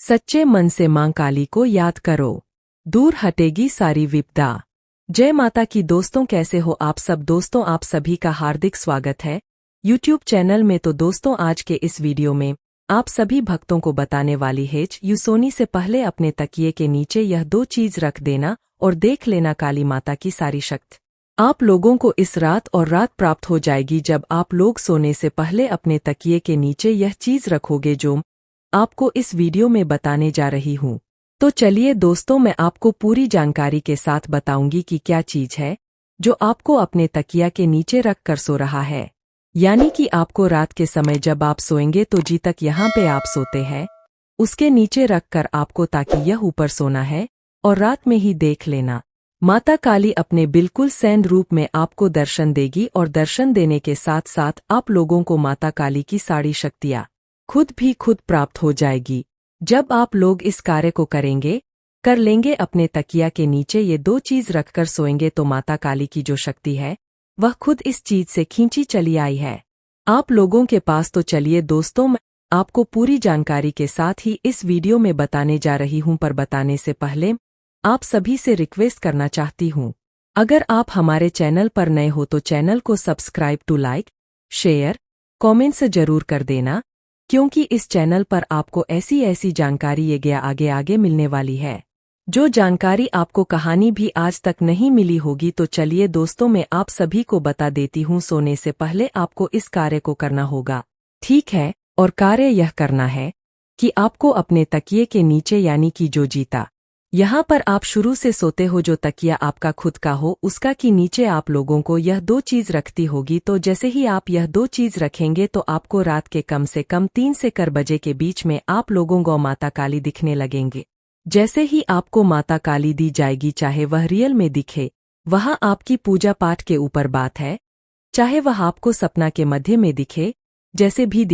सच्चे मन से मां काली को याद करो, दूर हटेगी सारी विपदा। जय माता की दोस्तों, कैसे हो आप सब दोस्तों। आप सभी का हार्दिक स्वागत है यूट्यूब चैनल में। तो दोस्तों, आज के इस वीडियो में आप सभी भक्तों को बताने वाली है सोने से पहले अपने तकिए के नीचे यह दो चीज रख देना और देख लेना काली माता की सारी शक्ति आप लोगों को इस रात और रात प्राप्त हो जाएगी। जब आप लोग सोने से पहले अपने तकिए के नीचे यह चीज रखोगे जो आपको इस वीडियो में बताने जा रही हूँ। तो चलिए दोस्तों, मैं आपको पूरी जानकारी के साथ बताऊंगी कि क्या चीज है जो आपको अपने तकिया के नीचे रख कर सो रहा है। यानी कि आपको रात के समय जब आप सोएंगे तो जी तक यहाँ पे आप सोते हैं उसके नीचे रख कर आपको, ताकि यह ऊपर सोना है और रात में ही देख लेना। माता काली अपने बिल्कुल सैन्य रूप में आपको दर्शन देगी और दर्शन देने के साथ साथ आप लोगों को माता काली की सारी शक्तियाँ खुद प्राप्त हो जाएगी। जब आप लोग इस कार्य को कर लेंगे, अपने तकिया के नीचे ये दो चीज रखकर सोएंगे, तो माता काली की जो शक्ति है वह खुद इस चीज से खींची चली आई है आप लोगों के पास। तो चलिए दोस्तों, मैं आपको पूरी जानकारी के साथ ही इस वीडियो में बताने जा रही हूं। पर बताने से पहले आप सभी से रिक्वेस्ट करना चाहती हूं, अगर आप हमारे चैनल पर नए हो तो चैनल को subscribe to like share comment से जरूर कर देना, क्योंकि इस चैनल पर आपको ऐसी जानकारी ये आगे मिलने वाली है जो जानकारी आपको कहानी भी आज तक नहीं मिली होगी। तो चलिए दोस्तों, मैं आप सभी को बता देती हूँ। सोने से पहले आपको इस कार्य को करना होगा, ठीक है। और कार्य यह करना है कि आपको अपने तकिए के नीचे, यानी कि जो जीता यहाँ पर आप शुरू से सोते हो, जो तकिया आपका खुद का हो, उसका की नीचे आप लोगों को यह दो चीज रखती होगी। तो जैसे ही आप यह दो चीज रखेंगे तो आपको रात के कम से कम 3 से 4 बजे के बीच में आप लोगों को माता काली दिखने लगेंगे। जैसे ही आपको माता काली दी जाएगी, चाहे वह रियल में दिखे, वह आपकी पूजा पाठ के ऊपर बात है, चाहे वह आपको सपना के मध्य में दिखे, जैसे भी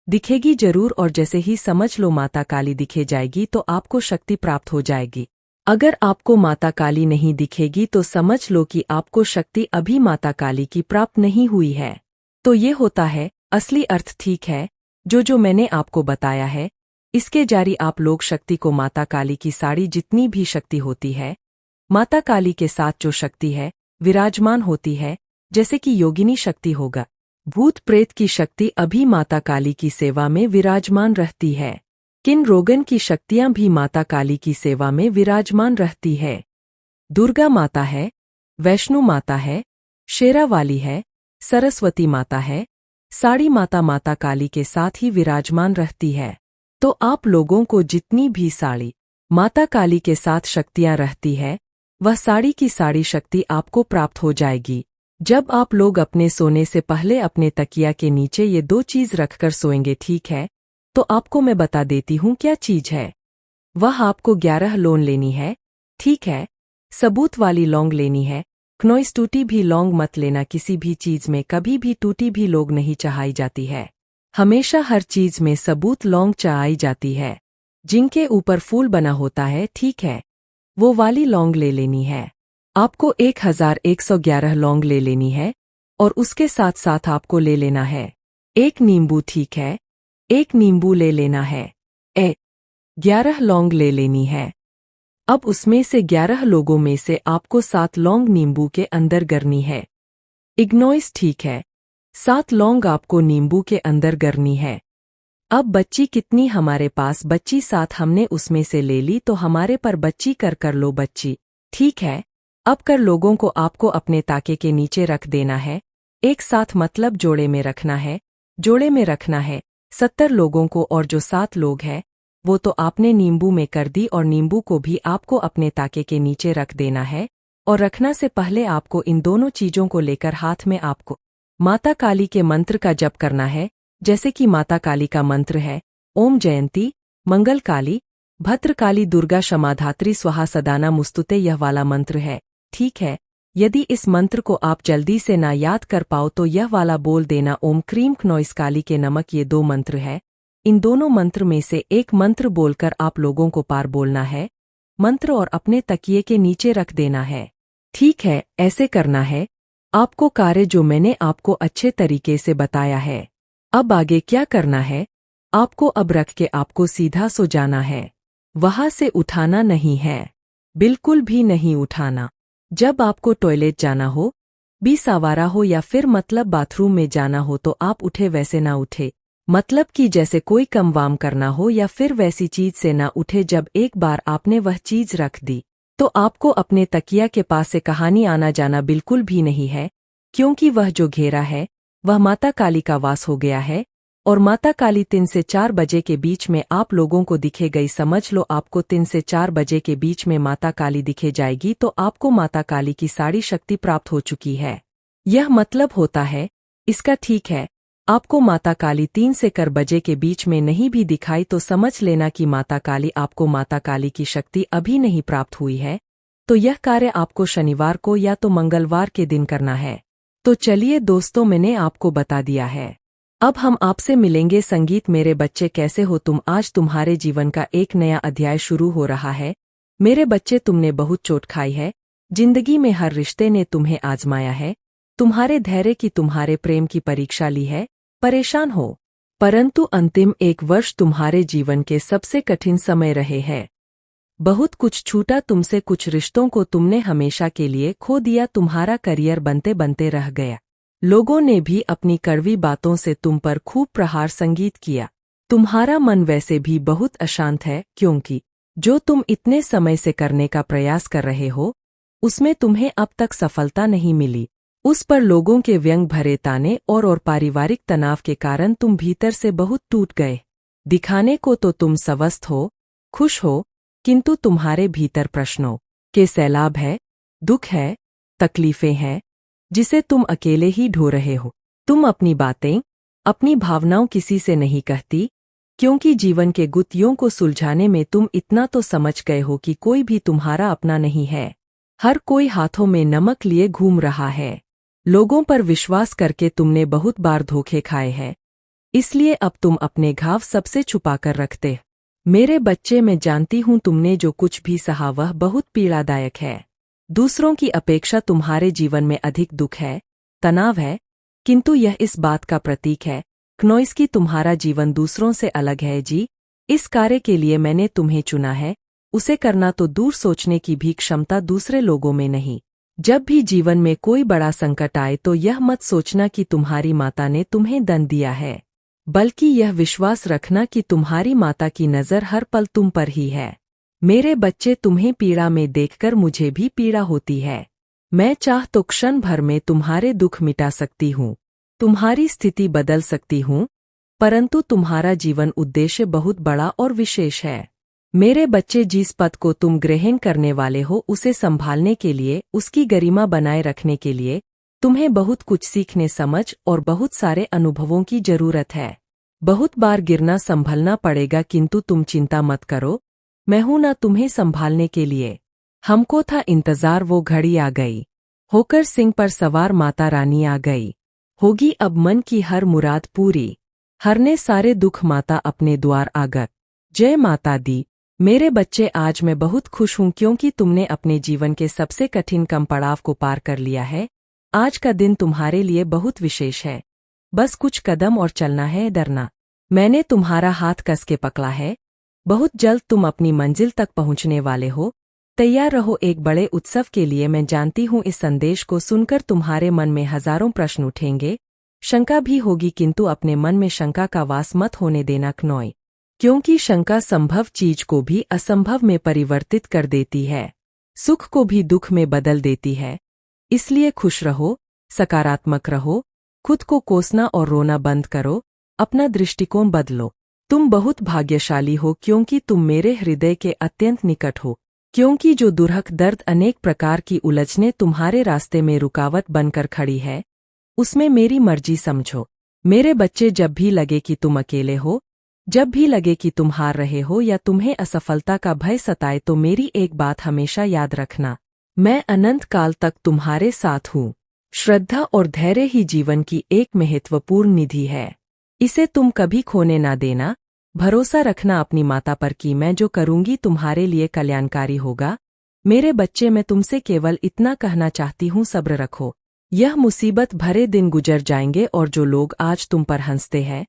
दिखेगी जरूर। और जैसे ही समझ लो माता काली दिखे जाएगी तो आपको शक्ति प्राप्त हो जाएगी। अगर आपको माता काली नहीं दिखेगी तो समझ लो कि आपको शक्ति अभी माता काली की प्राप्त नहीं हुई है। तो ये होता है असली अर्थ, ठीक है, जो मैंने आपको बताया है। इसके जारी आप लोग शक्ति को, माता काली की साड़ी जितनी भी शक्ति होती है, माता काली के साथ जो शक्ति है विराजमान होती है, जैसे कि योगिनी शक्ति होगा, भूत प्रेत की शक्ति अभी माता काली की सेवा में विराजमान रहती है। किन रोगन की शक्तियां भी माता काली की सेवा में विराजमान रहती है। दुर्गा माता है, वैष्णो माता है, शेरावाली है, सरस्वती माता है, साड़ी माता माता काली के साथ ही विराजमान रहती है। तो आप लोगों को जितनी भी साड़ी माता काली के साथ शक्तियां रहती है, वह साड़ी की साड़ी शक्ति आपको प्राप्त हो जाएगी। जब आप लोग अपने सोने से पहले अपने तकिया के नीचे ये दो चीज रखकर सोएंगे, ठीक है, तो आपको मैं बता देती हूँ क्या चीज है। वह आपको 11 लौंग लेनी है, ठीक है, सबूत वाली लौंग लेनी है। क्नोइस टूटी भी लौंग मत लेना, किसी भी चीज में कभी भी टूटी भी लौंग नहीं चढ़ाई जाती है, हमेशा हर चीज में सबूत लौंग चढ़ाई जाती है, जिनके ऊपर फूल बना होता है, ठीक है, वो वाली लौंग ले लेनी है। आपको 1111 लौंग ले लेनी है और उसके साथ साथ आपको ले लेना है एक नींबू, ठीक है, एक नींबू ले लेना है। 11 लौंग ले लेनी है। अब उसमें से 11 लोगों में से आपको 7 लौंग नींबू के अंदर करनी है। इग्नोइस, ठीक है, 7 लौंग आपको नींबू के अंदर करनी है। अब बच्ची कितनी हमारे पास, बच्ची 7 हमने उसमें से ले ली, तो हमारे पर बच्ची कर लो बच्ची, ठीक है। अब कर लोगों को आपको अपने ताके के नीचे रख देना है, एक साथ, मतलब जोड़े में रखना है। जोड़े में रखना है 70 लोगों को, और जो 7 लोग हैं वो तो आपने नींबू में कर दी, और नींबू को भी आपको अपने ताके के नीचे रख देना है। और रखना से पहले आपको इन दोनों चीजों को लेकर हाथ में आपको माता काली के मंत्र का जप करना है। जैसे कि माता काली का मंत्र है ओम जयंती मंगल काली भद्रकाली दुर्गा क्षमाधात्री स्वाहा सदाना मुस्तुते, यह वाला मंत्र है, ठीक है। यदि इस मंत्र को आप जल्दी से ना याद कर पाओ तो यह वाला बोल देना, ओम क्रीम क्नोइस काली के नमक। ये 2 मंत्र है, इन दोनों मंत्र में से एक मंत्र बोलकर आप लोगों को पार बोलना है मंत्र और अपने तकिए के नीचे रख देना है, ठीक है। ऐसे करना है आपको कार्य जो मैंने आपको अच्छे तरीके से बताया है। अब आगे क्या करना है, आपको अब रख के आपको सीधा सो जाना है, वहां से उठाना नहीं है, बिल्कुल भी नहीं उठाना। जब आपको टॉयलेट जाना हो, भी सवारा हो या फिर मतलब बाथरूम में जाना हो तो आप उठे वैसे ना उठे, मतलब कि जैसे कोई कम वाम करना हो या फिर वैसी चीज से ना उठे। जब एक बार आपने वह चीज रख दी तो आपको अपने तकिया के पास से कहानी आना जाना बिल्कुल भी नहीं है, क्योंकि वह जो घेरा है वह माता काली का वास हो गया है। और माता काली 3 से 4 बजे के बीच में आप लोगों को दिखे गई। समझ लो आपको 3 से 4 बजे के बीच में माता काली दिखे जाएगी तो आपको माता काली की सारी शक्ति प्राप्त हो चुकी है। यह मतलब होता है इसका, ठीक है। आपको माता काली 3 से 4 बजे के बीच में नहीं भी दिखाई तो समझ लेना कि माता काली आपको माता काली की शक्ति अभी नहीं प्राप्त हुई है। तो यह कार्य आपको शनिवार को या तो मंगलवार के दिन करना है। तो चलिए दोस्तों, मैंने आपको बता दिया है। अब हम आपसे मिलेंगे। संगीत मेरे बच्चे कैसे हो तुम? आज तुम्हारे जीवन का एक नया अध्याय शुरू हो रहा है। मेरे बच्चे, तुमने बहुत चोट खाई है, जिंदगी में हर रिश्ते ने तुम्हें आजमाया है, तुम्हारे धैर्य की, तुम्हारे प्रेम की परीक्षा ली है। परेशान हो, परंतु अंतिम 1 वर्ष तुम्हारे जीवन के सबसे कठिन समय रहे हैं। बहुत कुछ छूटा तुमसे, कुछ रिश्तों को तुमने हमेशा के लिए खो दिया, तुम्हारा करियर बनते बनते रह गया। लोगों ने भी अपनी कड़वी बातों से तुम पर खूब प्रहार संगीत किया। तुम्हारा मन वैसे भी बहुत अशांत है, क्योंकि जो तुम इतने समय से करने का प्रयास कर रहे हो उसमें तुम्हें अब तक सफलता नहीं मिली। उस पर लोगों के व्यंग भरे ताने और पारिवारिक तनाव के कारण तुम भीतर से बहुत टूट गए। दिखाने को तो तुम स्वस्थ हो, खुश हो, किंतु तुम्हारे भीतर प्रश्नों के सैलाब है, दुख है, तकलीफें हैं, जिसे तुम अकेले ही ढो रहे हो। तुम अपनी बातें, अपनी भावनाओं किसी से नहीं कहती, क्योंकि जीवन के गुत्थियों को सुलझाने में तुम इतना तो समझ गए हो कि कोई भी तुम्हारा अपना नहीं है। हर कोई हाथों में नमक लिए घूम रहा है। लोगों पर विश्वास करके तुमने बहुत बार धोखे खाए हैं, इसलिए अब तुम अपने घाव सबसे छुपाकर रखते। मेरे बच्चे, मैं जानती हूँ तुमने जो कुछ भी सहा वह बहुत पीड़ादायक है। दूसरों की अपेक्षा तुम्हारे जीवन में अधिक दुख है, तनाव है, किंतु यह इस बात का प्रतीक है क्नोइस की तुम्हारा जीवन दूसरों से अलग है। जी, इस कार्य के लिए मैंने तुम्हें चुना है, उसे करना तो दूर सोचने की भी क्षमता दूसरे लोगों में नहीं। जब भी जीवन में कोई बड़ा संकट आए तो यह मत सोचना कि तुम्हारी माता ने तुम्हें दंड दिया है, बल्कि यह विश्वास रखना कि तुम्हारी माता की नज़र हर पल तुम पर ही है। मेरे बच्चे, तुम्हें पीड़ा में देखकर मुझे भी पीड़ा होती है। मैं चाह तो क्षण भर में तुम्हारे दुख मिटा सकती हूँ, तुम्हारी स्थिति बदल सकती हूँ, परंतु तुम्हारा जीवन उद्देश्य बहुत बड़ा और विशेष है। मेरे बच्चे, जिस पद को तुम ग्रहण करने वाले हो उसे संभालने के लिए, उसकी गरिमा बनाए रखने के लिए तुम्हें बहुत कुछ सीखने, समझ और बहुत सारे अनुभवों की जरूरत है। बहुत बार गिरना संभलना पड़ेगा, किंतु तुम चिंता मत करो, मैं हूं ना तुम्हें संभालने के लिए। हमको था इंतजार, वो घड़ी आ गई। होकर सिंह पर सवार माता रानी आ गई। होगी अब मन की हर मुराद पूरी, हरने सारे दुख माता अपने द्वार आगत। जय माता दी। मेरे बच्चे, आज मैं बहुत खुश हूं क्योंकि तुमने अपने जीवन के सबसे कठिन कम पड़ाव को पार कर लिया है। आज का दिन तुम्हारे लिए बहुत विशेष है। बस कुछ कदम और चलना है, डरना। मैंने तुम्हारा हाथ कस के पकड़ा है। बहुत जल्द तुम अपनी मंजिल तक पहुंचने वाले हो। तैयार रहो एक बड़े उत्सव के लिए। मैं जानती हूं इस संदेश को सुनकर तुम्हारे मन में हजारों प्रश्न उठेंगे, शंका भी होगी, किंतु अपने मन में शंका का वास मत होने देना क्नोई, क्योंकि शंका संभव चीज को भी असंभव में परिवर्तित कर देती है, सुख को भी दुख में बदल देती है। इसलिए खुश रहो, सकारात्मक रहो, खुद को कोसना और रोना बंद करो, अपना दृष्टिकोण बदलो। तुम बहुत भाग्यशाली हो क्योंकि तुम मेरे हृदय के अत्यंत निकट हो, क्योंकि जो दुर्हक दर्द, अनेक प्रकार की उलझने तुम्हारे रास्ते में रुकावट बनकर खड़ी है, उसमें मेरी मर्जी समझो। मेरे बच्चे, जब भी लगे कि तुम अकेले हो, जब भी लगे कि तुम हार रहे हो या तुम्हें असफलता का भय सताए, तो मेरी एक बात हमेशा याद रखना, मैं अनंत काल तक तुम्हारे साथ हूँ। श्रद्धा और धैर्य ही जीवन की एक महत्वपूर्ण निधि है, इसे तुम कभी खोने ना देना। भरोसा रखना अपनी माता पर कि मैं जो करूंगी तुम्हारे लिए कल्याणकारी होगा। मेरे बच्चे, मैं तुमसे केवल इतना कहना चाहती हूँ, सब्र रखो। यह मुसीबत भरे दिन गुजर जाएंगे और जो लोग आज तुम पर हंसते हैं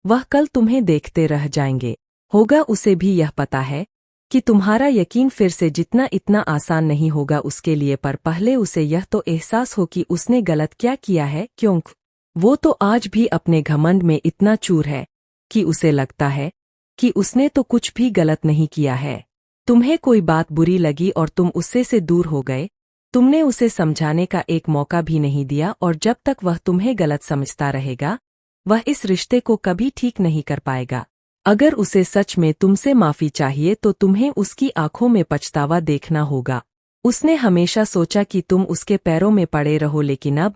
वह कल तुम्हें देखते रह जाएंगे। होगा उसे भी यह पता है कि तुम्हारा यकीन फिर से जितना इतना आसान नहीं होगा उसके लिए, पर पहले उसे यह तो एहसास हो कि उसने गलत क्या किया है, क्योंकि वो तो आज भी अपने घमंड में इतना चूर है कि उसे लगता है कि उसने तो कुछ भी गलत नहीं किया है। तुम्हें कोई बात बुरी लगी और तुम उससे से दूर हो गए। तुमने उसे समझाने का एक मौका भी नहीं दिया, और जब तक वह तुम्हें गलत समझता रहेगा वह इस रिश्ते को कभी ठीक नहीं कर पाएगा। अगर उसे सच में तुमसे माफी चाहिए तो तुम्हें उसकी आंखों में पछतावा देखना होगा। उसने हमेशा सोचा कि तुम उसके पैरों में पड़े रहो, लेकिन अब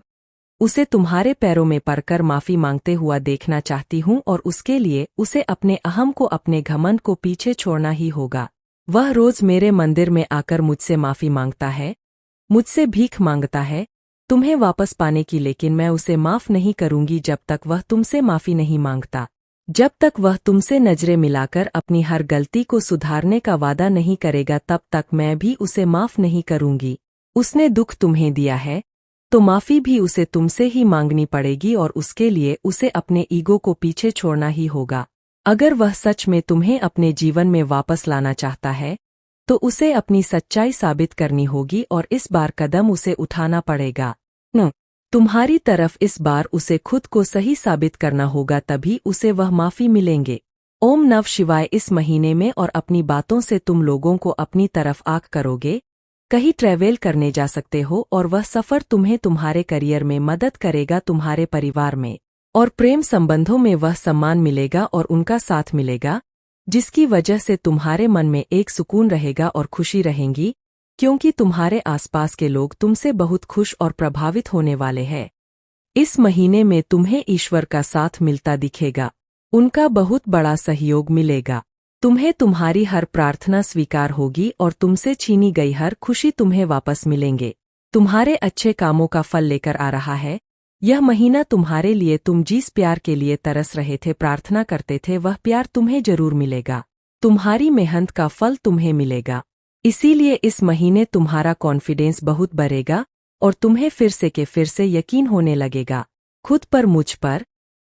उसे तुम्हारे पैरों में पड़कर माफी मांगते हुआ देखना चाहती हूँ, और उसके लिए उसे अपने अहम को, अपने घमंड को पीछे छोड़ना ही होगा। वह रोज मेरे मंदिर में आकर मुझसे माफी मांगता है, मुझसे भीख मांगता है तुम्हें वापस पाने की, लेकिन मैं उसे माफ नहीं करूंगी जब तक वह तुमसे माफी नहीं मांगता। जब तक वह तुमसे नजरें मिलाकर अपनी हर गलती को सुधारने का वादा नहीं करेगा तब तक मैं भी उसे माफ नहीं करूंगी। उसने दुख तुम्हें दिया है तो माफी भी उसे तुमसे ही मांगनी पड़ेगी, और उसके लिए उसे अपने ईगो को पीछे छोड़ना ही होगा। अगर वह सच में तुम्हें अपने जीवन में वापस लाना चाहता है तो उसे अपनी सच्चाई साबित करनी होगी, और इस बार कदम उसे उठाना पड़ेगा। तुम्हारी तरफ इस बार उसे खुद को सही साबित करना होगा, तभी उसे वह माफी मिलेंगे। ओम नव शिवाय। इस महीने में और अपनी बातों से तुम लोगों को अपनी तरफ आंख करोगे। कहीं ट्रैवल करने जा सकते हो, और वह सफर तुम्हें तुम्हारे करियर में मदद करेगा, तुम्हारे परिवार में और प्रेम संबंधों में वह सम्मान मिलेगा और उनका साथ मिलेगा, जिसकी वजह से तुम्हारे मन में एक सुकून रहेगा और खुशी रहेंगी, क्योंकि तुम्हारे आसपास के लोग तुमसे बहुत खुश और प्रभावित होने वाले हैं। इस महीने में तुम्हें ईश्वर का साथ मिलता दिखेगा, उनका बहुत बड़ा सहयोग मिलेगा। तुम्हें तुम्हारी हर प्रार्थना स्वीकार होगी और तुमसे छीनी गई हर खुशी तुम्हें वापस मिलेंगे। तुम्हारे अच्छे कामों का फल लेकर आ रहा है यह महीना तुम्हारे लिए। तुम जिस प्यार के लिए तरस रहे थे, प्रार्थना करते थे, वह प्यार तुम्हें जरूर मिलेगा। तुम्हारी मेहनत का फल तुम्हें मिलेगा। इसीलिए इस महीने तुम्हारा कॉन्फिडेंस बहुत बढ़ेगा और तुम्हें फिर से यकीन होने लगेगा, खुद पर, मुझ पर,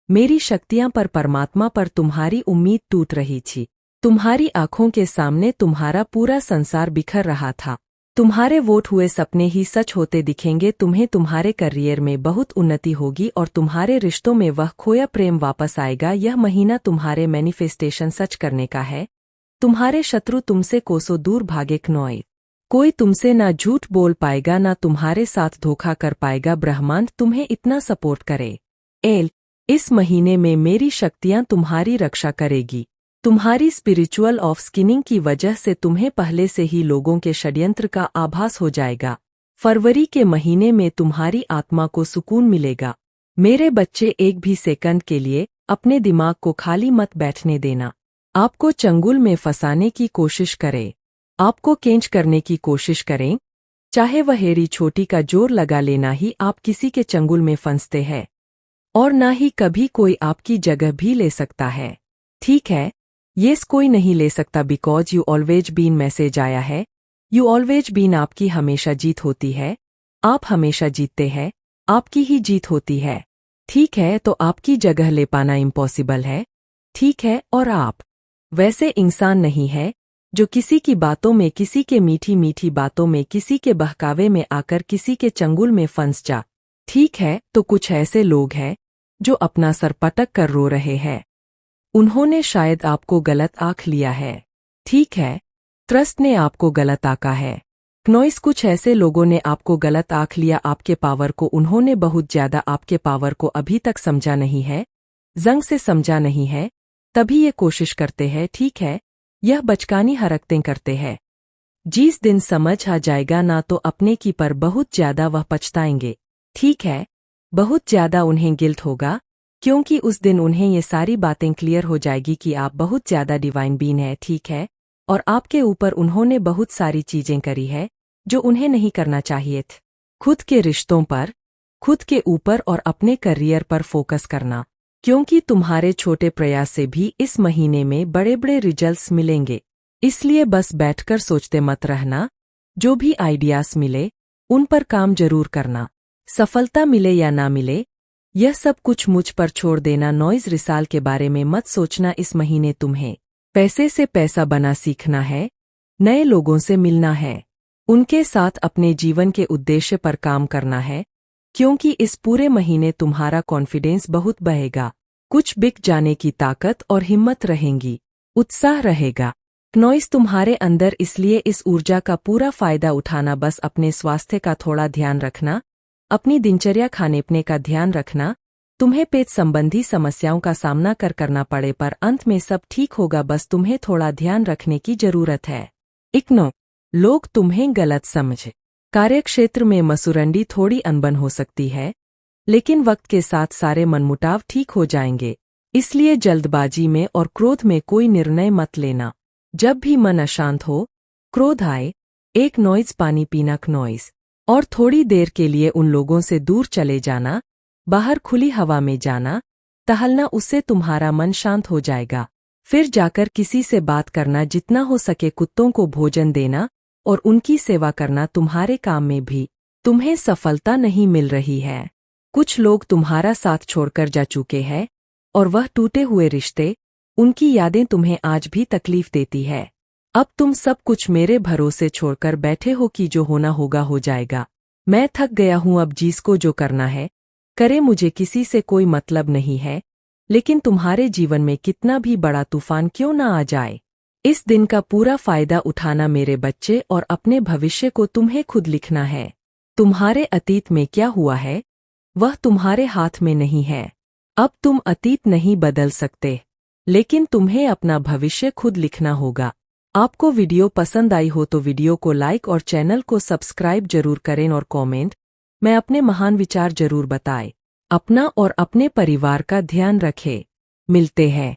मेरी शक्तियां पर, परमात्मा पर। तुम्हारी उम्मीद टूट रही थी, तुम्हारी आंखों के सामने तुम्हारा पूरा संसार बिखर रहा था। तुम्हारे वोट हुए सपने ही सच होते दिखेंगे। तुम्हें तुम्हारे करियर में बहुत उन्नति होगी और तुम्हारे रिश्तों में वह खोया प्रेम वापस आएगा। यह महीना तुम्हारे मैनिफेस्टेशन सच करने का है। तुम्हारे शत्रु तुमसे कोसों दूर भागे क्नोय। कोई तुमसे ना झूठ बोल पाएगा, ना तुम्हारे साथ धोखा कर पाएगा। ब्रह्मांड तुम्हें इतना सपोर्ट करे। इस महीने में मेरी शक्तियां तुम्हारी रक्षा करेगी। तुम्हारी स्पिरिचुअल ऑफ स्किनिंग की वजह से तुम्हें पहले से ही लोगों के षड्यंत्र का आभास हो जाएगा। फरवरी के महीने में तुम्हारी आत्मा को सुकून मिलेगा। मेरे बच्चे, एक भी सेकंड के लिए अपने दिमाग को खाली मत बैठने देना। आपको चंगुल में फंसाने की कोशिश करें, आपको केंच करने की कोशिश करें, चाहे वह हेरी छोटी का जोर लगा लेना ही आप किसी के चंगुल में फंसते हैं, और ना ही कभी कोई आपकी जगह भी ले सकता है। ठीक है, येस, कोई नहीं ले सकता, because you always been message आया है। यू ऑलवेज बीन, आपकी हमेशा जीत होती है, आप हमेशा जीतते हैं, आपकी ही जीत होती है। ठीक है, तो आपकी जगह ले पाना इम्पॉसिबल है। ठीक है, और आप वैसे इंसान नहीं है जो किसी की बातों में, किसी के मीठी मीठी बातों में, किसी के बहकावे में आकर किसी के चंगुल में फंस जा। ठीक है, तो कुछ ऐसे लोग हैं जो अपना सर पटक कर रो रहे हैं। उन्होंने शायद आपको गलत आंक लिया है। ठीक है, ट्रस्ट ने आपको गलत आंका है। नॉइस, कुछ ऐसे लोगों ने आपको गलत आंक लिया। आपके पावर को उन्होंने बहुत ज्यादा, आपके पावर को अभी तक समझा नहीं है, जंग से समझा नहीं है, तभी ये कोशिश करते हैं। ठीक है, यह बचकानी हरकतें करते हैं। जिस दिन समझ आ जाएगा ना तो अपने की पर बहुत ज्यादा वह पछताएंगे। ठीक है, बहुत ज्यादा उन्हें गिल्ट होगा, क्योंकि उस दिन उन्हें ये सारी बातें क्लियर हो जाएगी कि आप बहुत ज्यादा डिवाइन बीन है। ठीक है, और आपके ऊपर उन्होंने बहुत सारी चीजें करी है जो उन्हें नहीं करना चाहिए थी। खुद के रिश्तों पर, खुद के ऊपर और अपने करियर पर फोकस करना, क्योंकि तुम्हारे छोटे प्रयास से भी इस महीने में बड़े बड़े रिजल्ट्स मिलेंगे। इसलिए बस बैठकर सोचते मत रहना, जो भी आइडियाज मिले उन पर काम जरूर करना। सफलता मिले या ना मिले, यह सब कुछ मुझ पर छोड़ देना। नॉइज रिसाल के बारे में मत सोचना। इस महीने तुम्हें पैसे से पैसा बना सीखना है, नए लोगों से मिलना है, उनके साथ अपने जीवन के उद्देश्य पर काम करना है, क्योंकि इस पूरे महीने तुम्हारा कॉन्फिडेंस बहुत बढ़ेगा। कुछ बिक जाने की ताकत और हिम्मत रहेंगी, उत्साह रहेगा। नॉइज तुम्हारे अंदर, इसलिए इस ऊर्जा का पूरा फायदा उठाना। बस अपने स्वास्थ्य का थोड़ा ध्यान रखना, अपनी दिनचर्या खाने पीने का ध्यान रखना। तुम्हें पेट संबंधी समस्याओं का सामना करना पड़े पर अंत में सब ठीक होगा। बस तुम्हें थोड़ा ध्यान रखने की जरूरत है। इग्नो, लोग तुम्हें गलत समझे। कार्यक्षेत्र में मसूरंडी थोड़ी अनबन हो सकती है, लेकिन वक्त के साथ सारे मनमुटाव ठीक हो जाएंगे। इसलिए जल्दबाजी में और क्रोध में कोई निर्णय मत लेना। जब भी मन अशांत हो, क्रोध आए, एक नॉइज पानी पीना नॉइज और थोड़ी देर के लिए उन लोगों से दूर चले जाना, बाहर खुली हवा में जाना, टहलना। उससे तुम्हारा मन शांत हो जाएगा। फिर जाकर किसी से बात करना, जितना हो सके कुत्तों को भोजन देना और उनकी सेवा करना। तुम्हारे काम में भी तुम्हें सफलता नहीं मिल रही है। कुछ लोग तुम्हारा साथ छोड़कर जा चुके हैं और वह टूटे हुए रिश्ते, उनकी यादें तुम्हें आज भी तकलीफ देती है। अब तुम सब कुछ मेरे भरोसे छोड़कर बैठे हो कि जो होना होगा हो जाएगा। मैं थक गया हूं, अब जिसको जो करना है करे, मुझे किसी से कोई मतलब नहीं है। लेकिन तुम्हारे जीवन में कितना भी बड़ा तूफान क्यों ना आ जाए, इस दिन का पूरा फायदा उठाना मेरे बच्चे, और अपने भविष्य को तुम्हें खुद लिखना है। तुम्हारे अतीत में क्या हुआ है वह तुम्हारे हाथ में नहीं है। अब तुम अतीत नहीं बदल सकते, लेकिन तुम्हें अपना भविष्य खुद लिखना होगा। आपको वीडियो पसंद आई हो तो वीडियो को लाइक और चैनल को सब्सक्राइब जरूर करें और कमेंट में अपने महान विचार जरूर बताएं। अपना और अपने परिवार का ध्यान रखें। मिलते हैं।